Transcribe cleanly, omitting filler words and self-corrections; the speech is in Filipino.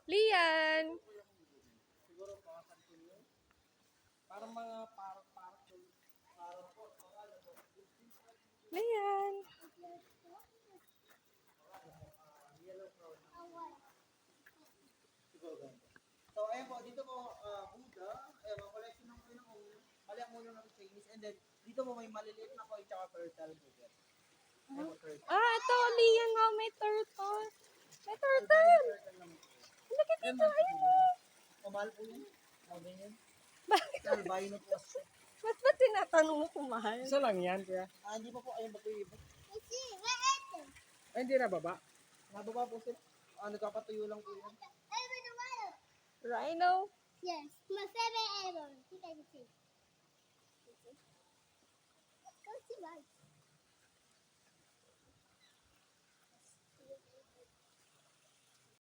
Lian! Siguro mga continue. Parang mga parang Lian! yellow crown. Siguro ganito. So, ayan po, dito po, Buddha, mga collection ng mga ulo, mali ang ulo ng Chinese, and then, dito po may maliliit na coin, tsaka turtle po dyan. Ayan po, turtle. Ito, Lian nga, may turtle. May turtle! Turtle naman po. Laki Ayan, dito, mahal po ayun yun. Mahal po yun. Sabi niya. Bakit? Albino po. Ba't ba tinatanong mo kung mahal? Isa lang yan, kuya. Hindi pa po, ayun, mag-iibig. Ay, hindi na baba. Nababa po sila. Nagkapatuyo lang po yun. Rhino? Yes, my favorite animal. You guys see. Go see one.